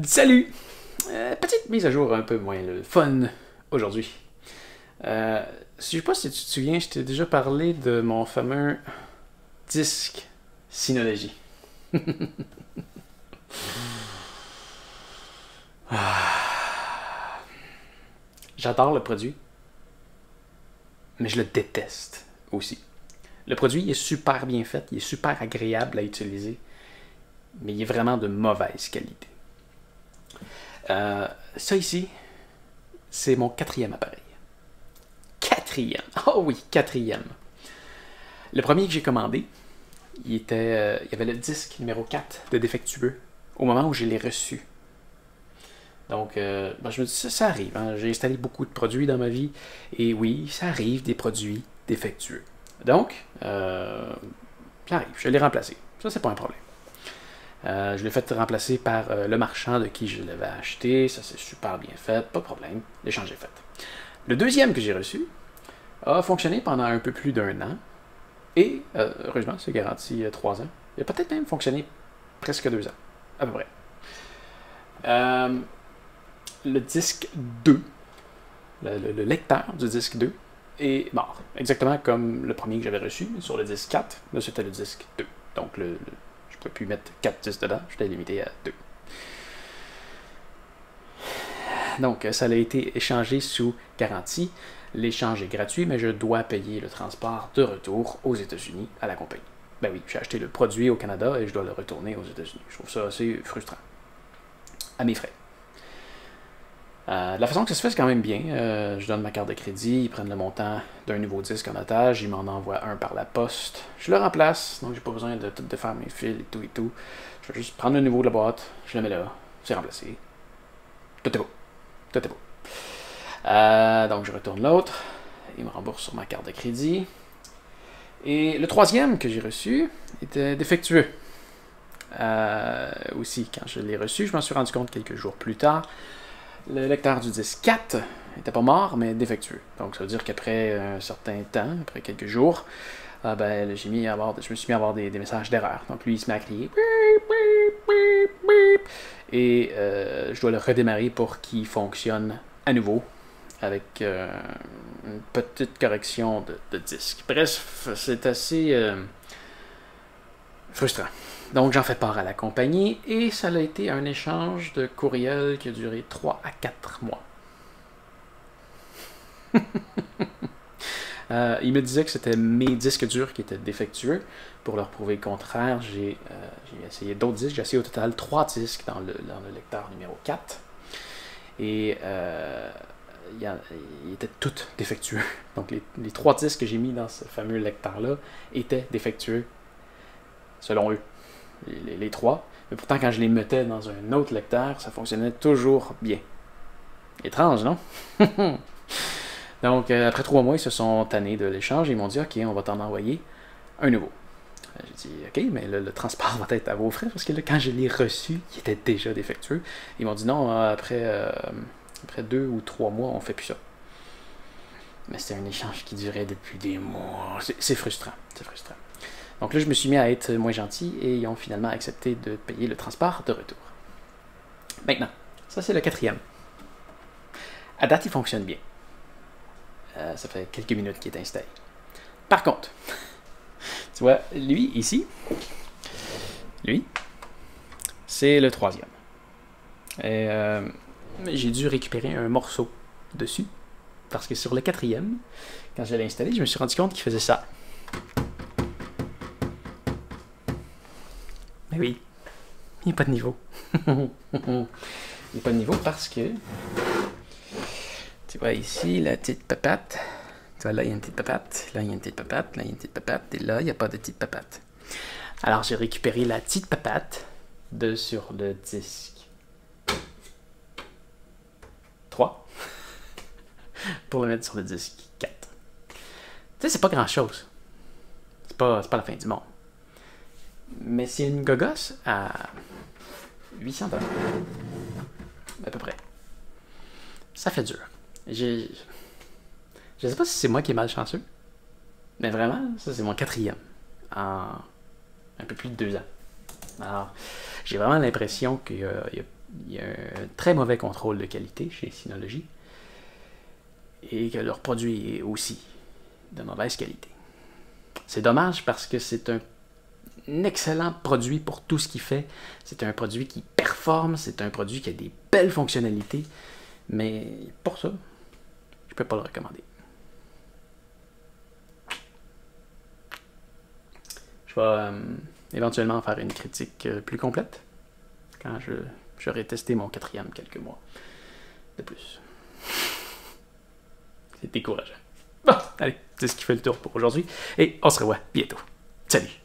Salut! Petite mise à jour un peu moins le fun aujourd'hui. Je sais pas si tu te souviens, je t'ai déjà parlé de mon fameux disque Synology. J'adore le produit, mais je le déteste aussi. Le produit il est super bien fait, il est super agréable à utiliser, mais il est vraiment de mauvaise qualité. Ça ici, c'est mon quatrième appareil. Quatrième. Oh oui, quatrième. Le premier que j'ai commandé, il y avait le disque numéro 4 de défectueux au moment où je l'ai reçu. Donc, je me dis, ça arrive. Hein. J'ai installé beaucoup de produits dans ma vie. Et oui, ça arrive des produits défectueux. Donc, ça arrive. Je l'ai remplacé. Ça, c'est pas un problème. Je l'ai fait remplacer par le marchand de qui je l'avais acheté. Ça, c'est super bien fait. Pas de problème. L'échange est fait. Le deuxième que j'ai reçu a fonctionné pendant un peu plus d'un an. Et, heureusement, c'est garanti 3 ans. Il a peut-être même fonctionné presque 2 ans. À peu près. Le disque 2, le lecteur du disque 2, est mort. Exactement comme le premier que j'avais reçu sur le disque 4. Là, c'était le disque 2. Donc, je ne pouvais plus mettre 4 disques dedans. J'étais limité à 2. Donc, ça a été échangé sous garantie. L'échange est gratuit, mais je dois payer le transport de retour aux États-Unis à la compagnie. Ben oui, j'ai acheté le produit au Canada et je dois le retourner aux États-Unis. Je trouve ça assez frustrant. À mes frais. La façon que ça se fait, c'est quand même bien. Je donne ma carte de crédit, ils prennent le montant d'un nouveau disque en otage, ils m'en envoient un par la poste. Je le remplace, donc j'ai pas besoin de tout défaire mes fils et tout et tout. Je vais juste prendre le nouveau de la boîte, je le mets là, c'est remplacé. Tout est beau. Tout est beau. Donc je retourne l'autre, il me rembourse sur ma carte de crédit. Et le troisième que j'ai reçu était défectueux. Aussi, quand je l'ai reçu, je m'en suis rendu compte quelques jours plus tard. Le lecteur du disque 4 n'était pas mort, mais défectueux. Donc ça veut dire qu'après un certain temps, après quelques jours, je me suis mis à avoir des messages d'erreur. Donc lui, il se met à crier. Et je dois le redémarrer pour qu'il fonctionne à nouveau avec une petite correction de disque. Bref, c'est assez frustrant. Donc j'en fais part à la compagnie et ça a été un échange de courriel qui a duré 3 à 4 mois. Il me disait que c'était mes disques durs qui étaient défectueux. Pour leur prouver le contraire, j'ai essayé d'autres disques. J'ai essayé au total 3 disques dans le lecteur numéro 4. Et ils étaient tous défectueux. Donc les 3 disques que j'ai mis dans ce fameux lecteur-là étaient défectueux, selon eux. Les 3. Mais pourtant, quand je les mettais dans un autre lecteur, ça fonctionnait toujours bien. Étrange, non? Donc, après 3 mois, ils se sont tannés de l'échange. Ils m'ont dit, OK, on va t'en envoyer un nouveau. J'ai dit, OK, mais là, le transport va être à vos frais, parce que là, quand je l'ai reçu, il était déjà défectueux. Ils m'ont dit, non, après 2 ou 3 mois, on fait plus ça. Mais c'était un échange qui durait depuis des mois. C'est frustrant. C'est frustrant. Donc là, je me suis mis à être moins gentil et ils ont finalement accepté de payer le transport de retour. Maintenant, ça c'est le quatrième. À date, il fonctionne bien. Ça fait quelques minutes qu'il est installé. Par contre, tu vois, lui, ici, lui, c'est le troisième. Et j'ai dû récupérer un morceau dessus. Parce que sur le quatrième, quand je l'ai installé, je me suis rendu compte qu'il faisait ça. Mais oui, il n'y a pas de niveau. Il n'y a pas de niveau parce que, tu vois ici, la petite papate. Tu vois, là, il y a une petite papate. Là, il y a une petite papate. Là, il y a une petite papate. Et là, il n'y a pas de petite papate. Alors, j'ai récupéré la petite papate sur le disque 3 pour le mettre sur le disque 4. Tu sais, c'est pas grand-chose. C'est pas la fin du monde. Mais c'est une gogosse à 800 $. À peu près. Ça fait dur. Je sais pas si c'est moi qui est malchanceux. Mais vraiment, ça c'est mon quatrième. En un peu plus de 2 ans. Alors, j'ai vraiment l'impression qu'il y a il y a un très mauvais contrôle de qualité chez Synology et que leur produit est aussi de mauvaise qualité. C'est dommage parce que c'est un excellent produit pour tout ce qu'il fait. C'est un produit qui performe, c'est un produit qui a des belles fonctionnalités, mais pour ça, je peux pas le recommander. Je vais éventuellement faire une critique plus complète quand j'aurai testé mon 4e quelques mois de plus. C'est décourageant. Bon, allez, c'est ce qui fait le tour pour aujourd'hui et on se revoit bientôt. Salut!